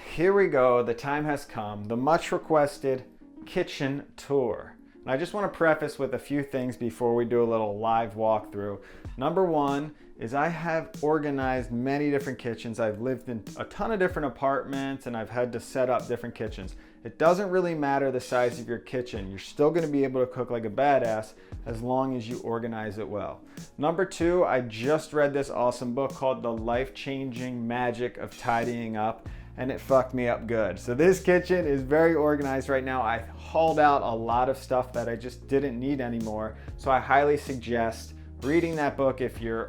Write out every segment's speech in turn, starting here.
here we go. The time has come. The much requested kitchen tour. And I just want to preface with a few things before we do a little live walkthrough. Number one is I have organized many different kitchens. I've lived in a ton of different apartments and I've had to set up different kitchens. It doesn't really matter the size of your kitchen. You're still going to be able to cook like a badass as long as you organize it well. Number two, I just read this awesome book called The Life-Changing Magic of Tidying Up, and it fucked me up good. So this kitchen is very organized right now. I hauled out a lot of stuff that I just didn't need anymore. So I highly suggest reading that book if you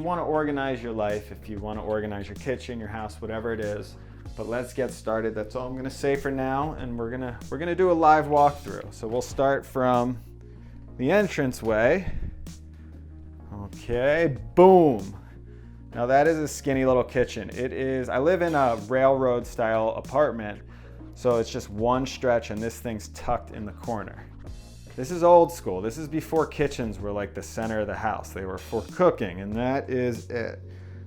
want to organize your life, if you want to organize your kitchen, your house, whatever it is. But let's get started. That's all I'm gonna say for now, and we're gonna do a live walkthrough. So we'll start from the entranceway. Okay, boom. Now that is a skinny little kitchen. I live in a railroad style apartment, so it's just one stretch and this thing's tucked in the corner. This is old school. This is before kitchens were like the center of the house. They were for cooking, and that is it.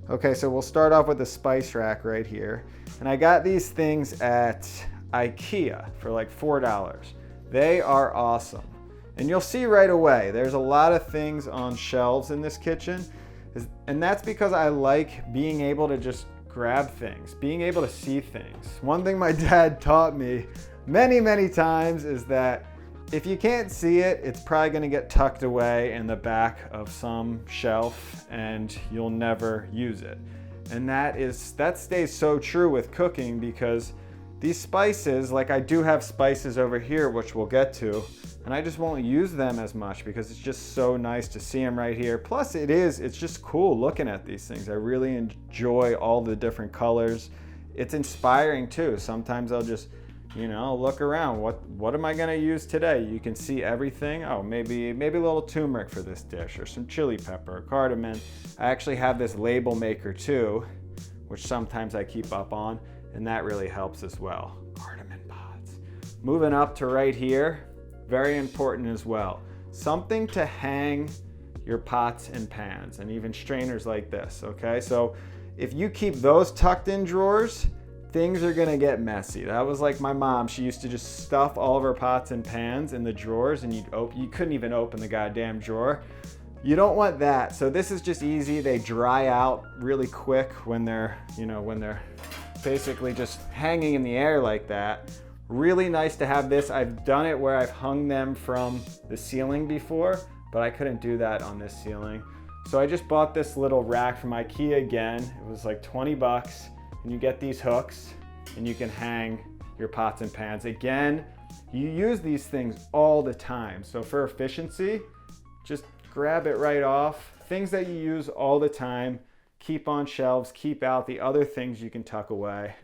Okay, so we'll start off with the spice rack right here. And I got these things at IKEA for like $4. They are awesome. And you'll see right away, there's a lot of things on shelves in this kitchen. And that's because I like being able to just grab things, being able to see things. One thing my dad taught me many, many times is that if you can't see it, it's probably gonna get tucked away in the back of some shelf and you'll never use it. And that stays so true with cooking, because these spices, like I do have spices over here, which we'll get to, and I just won't use them as much because it's just so nice to see them right here. Plus it's just cool looking at these things. I really enjoy all the different colors. It's inspiring too. Sometimes I'll just, look around. What am I gonna use today? You can see everything. Oh, maybe a little turmeric for this dish, or some chili pepper, or cardamom. I actually have this label maker too, which sometimes I keep up on, and that really helps as well. Cardamom pods. Moving up to right here, very important as well. Something to hang your pots and pans, and even strainers like this, okay? So if you keep those tucked in drawers, things are gonna get messy. That was like my mom. She used to just stuff all of her pots and pans in the drawers, and you couldn't even open the goddamn drawer. You don't want that. So this is just easy. They dry out really quick when they're basically just hanging in the air like that. Really nice to have this. I've done it where I've hung them from the ceiling before, but I couldn't do that on this ceiling. So I just bought this little rack from IKEA again. It was like 20 bucks. And you get these hooks and you can hang your pots and pans. Again, you use these things all the time. So for efficiency, just grab it right off. Things that you use all the time, keep on shelves, keep out. The other things you can tuck away.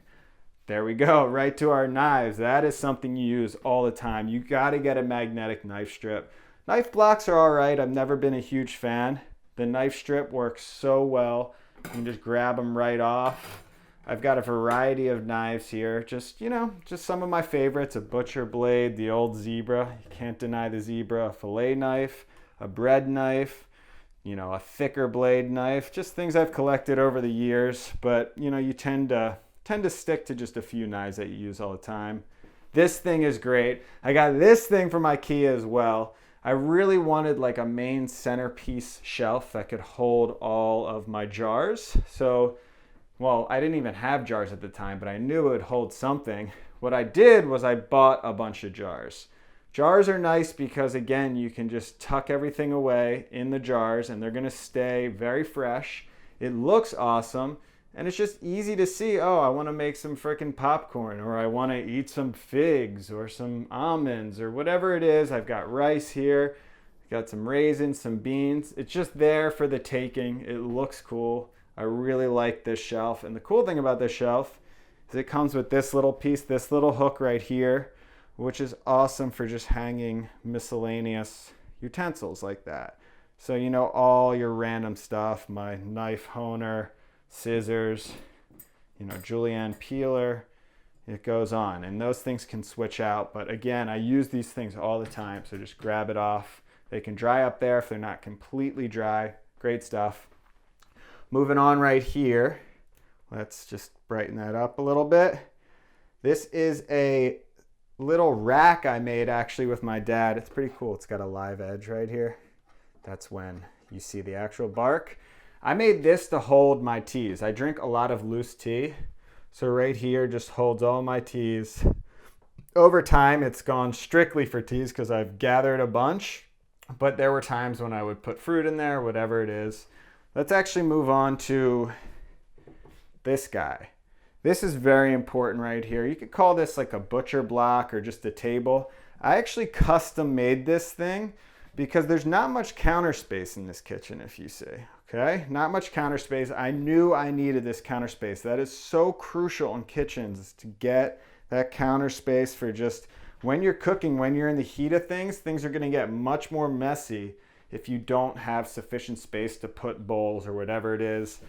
There we go, right to our knives. That is something you use all the time. You gotta get a magnetic knife strip. Knife blocks are all right. I've never been a huge fan. The knife strip works so well. You can just grab them right off. I've got a variety of knives here, just some of my favorites: a butcher blade, the old zebra, you can't deny the zebra, a fillet knife, a bread knife, a thicker blade knife, just things I've collected over the years, but you tend to stick to just a few knives that you use all the time. This thing is great. I got this thing from IKEA as well. I really wanted like a main centerpiece shelf that could hold all of my jars. Well, I didn't even have jars at the time, but I knew it would hold something. What I did was I bought a bunch of jars. Jars are nice because, again, you can just tuck everything away in the jars and they're gonna stay very fresh. It looks awesome, and it's just easy to see, oh, I wanna make some frickin' popcorn, or I wanna eat some figs or some almonds or whatever it is. I've got rice here, got some raisins, some beans. It's just there for the taking. It looks cool. I really like this shelf, and the cool thing about this shelf is it comes with this little piece, this little hook right here, which is awesome for just hanging miscellaneous utensils like that. So all your random stuff, my knife honer, scissors, julienne peeler, it goes on, and those things can switch out. But again, I use these things all the time, so just grab it off. They can dry up there if they're not completely dry. Great stuff. Moving on right here, let's just brighten that up a little bit. This is a little rack I made actually with my dad. It's pretty cool. It's got a live edge right here. That's when you see the actual bark. I made this to hold my teas. I drink a lot of loose tea. So right here just holds all my teas. Over time, it's gone strictly for teas because I've gathered a bunch, but there were times when I would put fruit in there, whatever it is. Let's actually move on to this guy. This is very important right here. You could call this like a butcher block or just a table. I actually custom made this thing because there's not much counter space in this kitchen, if you see. Okay, not much counter space. I knew I needed this counter space. That is so crucial in kitchens, is to get that counter space for just when you're cooking, when you're in the heat of things, things are gonna get much more messy if you don't have sufficient space to put bowls or whatever it is.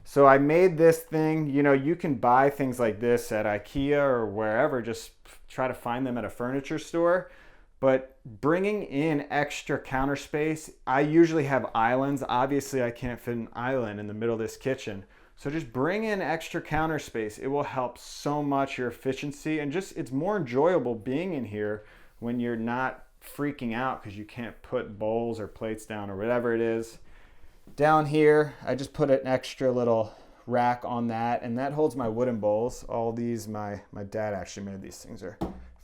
So I made this thing. You know, you can buy things like this at IKEA or wherever, just try to find them at a furniture store. But bringing in extra counter space, I usually have islands. Obviously, I can't fit an island in the middle of this kitchen. So just bring in extra counter space. It will help so much your efficiency, and just it's more enjoyable being in here when you're not freaking out because you can't put bowls or plates down or whatever it is. Down here, I just put an extra little rack on that, and that holds my wooden bowls. All these, my dad actually made these things. Are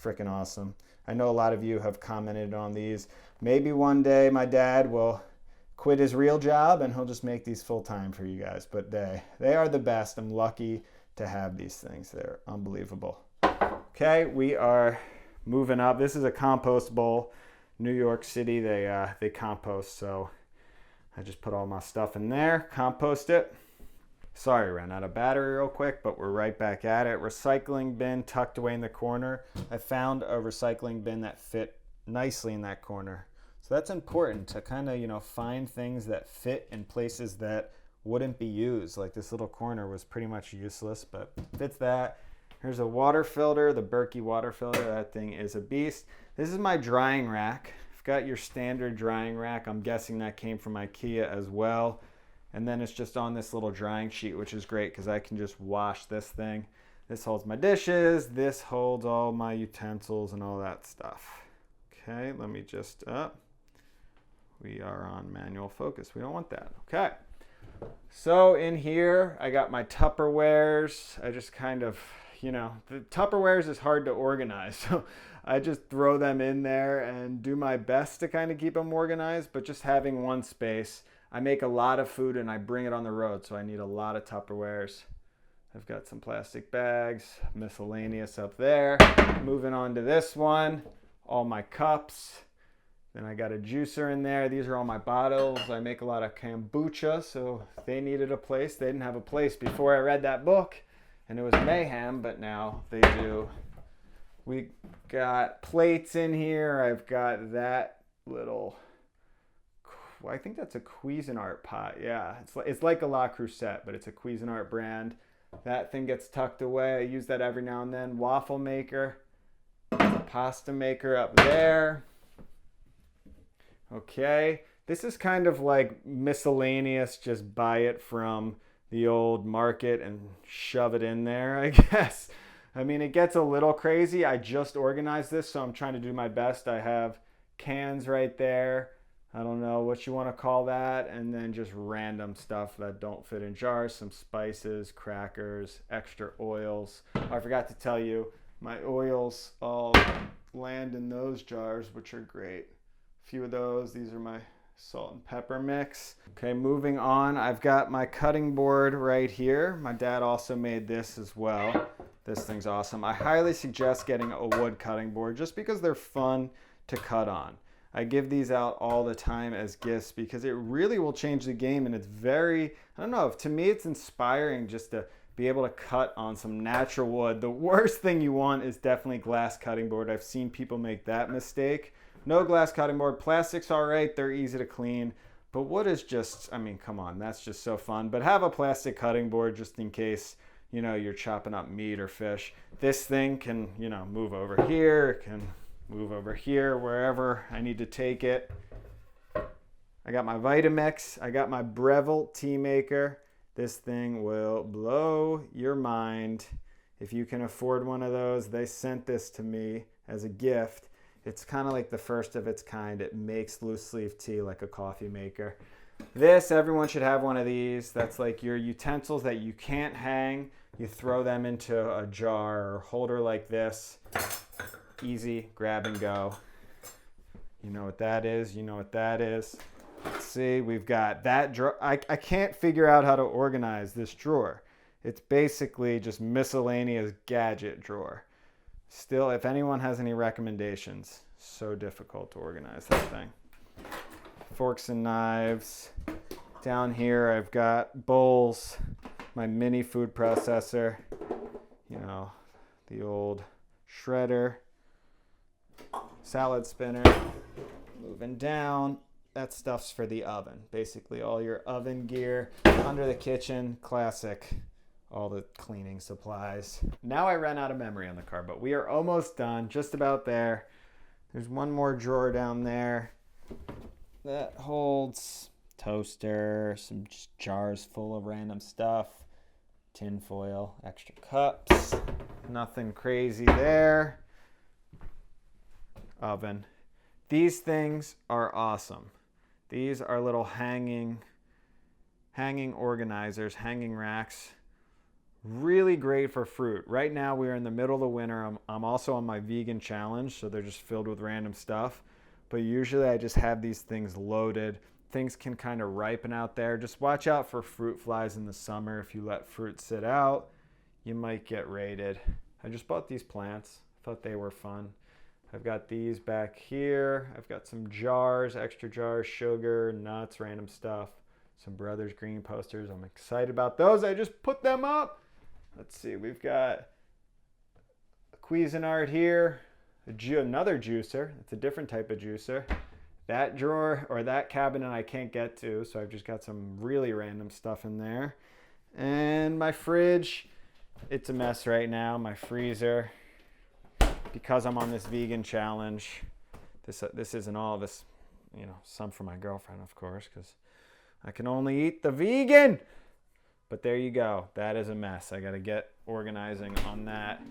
freaking awesome. I know a lot of you have commented on these. Maybe one day my dad will quit his real job and he'll just make these full time for you guys. But they are the best. I'm lucky to have these things. They're unbelievable. Okay, we are moving up. This is a compost bowl. New York City, they compost, so I just put all my stuff in there, compost it. Sorry, ran out of battery real quick, but we're right back at it. Recycling bin tucked away in the corner. I found a recycling bin that fit nicely in that corner. So that's important to kind of, find things that fit in places that wouldn't be used. Like this little corner was pretty much useless, but fits that. Here's a water filter, the Berkey water filter. That thing is a beast. This is my drying rack. I've got your standard drying rack. I'm guessing that came from IKEA as well. And then it's just on this little drying sheet, which is great because I can just wash this thing. This holds my dishes. This holds all my utensils and all that stuff. Okay, let me just, we are on manual focus. We don't want that. Okay. So in here, I got my Tupperwares. I just kind of, the Tupperwares is hard to organize. So I just throw them in there and do my best to kind of keep them organized, but just having one space. I make a lot of food and I bring it on the road, so I need a lot of Tupperwares. I've got some plastic bags, miscellaneous up there. Moving on to this one, all my cups. Then I got a juicer in there. These are all my bottles. I make a lot of kombucha, so they needed a place. They didn't have a place before I read that book, and it was mayhem, but now they do. We got plates in here. I've got that little, I think that's a Cuisinart pot. Yeah, it's like a La Crusette, but it's a Cuisinart brand. That thing gets tucked away. I use that every now and then. Waffle maker. A pasta maker up there. Okay, this is kind of like miscellaneous. Just buy it from the old market and shove it in there, I guess. I mean, it gets a little crazy. I just organized this, so I'm trying to do my best. I have cans right there. I don't know what you want to call that. And then just random stuff that don't fit in jars. Some spices, crackers, extra oils. Oh, I forgot to tell you, my oils all land in those jars, which are great. A few of those. These are my salt and pepper mix. Okay, moving on. I've got my cutting board right here. My dad also made this as well. This thing's awesome. I highly suggest getting a wood cutting board just because they're fun to cut on. I give these out all the time as gifts because it really will change the game, and it's very, I don't know, to me it's inspiring just to be able to cut on some natural wood. The worst thing you want is definitely glass cutting board. I've seen people make that mistake. No glass cutting board. Plastic's all right, they're easy to clean, but wood is just, I mean, come on, that's just so fun. But have a plastic cutting board just in case, you're chopping up meat or fish. This thing can, move over here, it can move over here, wherever I need to take it. I got my Vitamix. I got my Breville Tea Maker. This thing will blow your mind. If you can afford one of those, they sent this to me as a gift. It's kind of like the first of its kind. It makes loose leaf tea like a coffee maker. This, everyone should have one of these. That's like your utensils that you can't hang. You throw them into a jar or holder like this. Easy, grab and go. You know what that is. You know what that is. Let's see, we've got that drawer. I can't figure out how to organize this drawer. It's basically just miscellaneous gadget drawer. Still, if anyone has any recommendations, so difficult to organize that thing. Forks and knives. Down here I've got bowls, my mini food processor, you know, the old shredder, salad spinner. Moving down, that stuff's for the oven. Basically all your oven gear. Under the kitchen, classic, all the cleaning supplies. Now I ran out of memory on the car, but we are almost done, just about there. There's one more drawer down there that holds toaster, some just jars full of random stuff, tin foil, extra cups, nothing crazy there. Oven. These things are awesome. These are little hanging organizers, hanging racks. Really great for fruit. Right now we are in the middle of the winter. I'm also on my vegan challenge, so they're just filled with random stuff. But usually I just have these things loaded. Things can kind of ripen out there. Just watch out for fruit flies in the summer. If you let fruit sit out, you might get raided. I just bought these plants. Thought they were fun. I've got these back here. I've got some jars, extra jars, sugar, nuts, random stuff. Some Brothers Green posters. I'm excited about those. I just put them up. Let's see. We've got a Cuisinart here. Another juicer. It's a different type of juicer. That drawer or that cabinet I can't get to, so I've just got some really random stuff in there. And my fridge. It's a mess right now. My freezer. Because I'm on this vegan challenge, this isn't all of this, you know, some for my girlfriend, of course, because I can only eat the vegan. But there you go. That is a mess. I got to get organizing on that.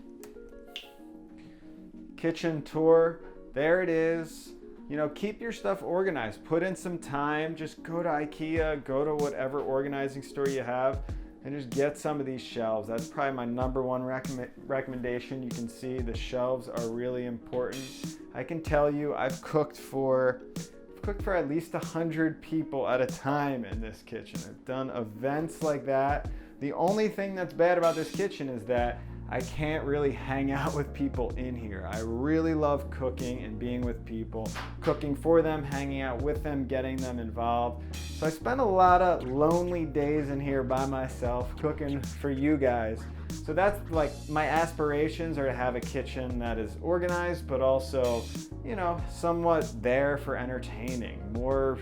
Kitchen tour. There it is. You know, keep your stuff organized. Put in some time. Just go to IKEA, go to whatever organizing store you have, and just get some of these shelves. That's probably my number one recommendation. You can see the shelves are really important. I can tell you I've cooked for at least 100 people at a time in this kitchen. I've done events like that. The only thing that's bad about this kitchen is that I can't really hang out with people in here. I really love cooking and being with people, cooking for them, hanging out with them, getting them involved. So I spend a lot of lonely days in here by myself cooking for you guys. So that's like my aspirations are to have a kitchen that is organized, but also, you know, somewhat there for entertaining, more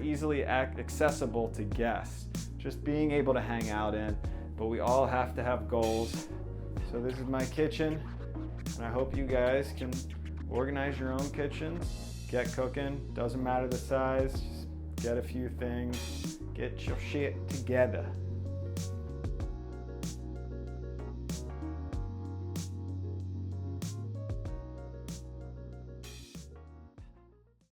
easily accessible to guests, just being able to hang out in. But we all have to have goals. So this is my kitchen, and I hope you guys can organize your own kitchens, get cooking, doesn't matter the size, just get a few things, get your shit together.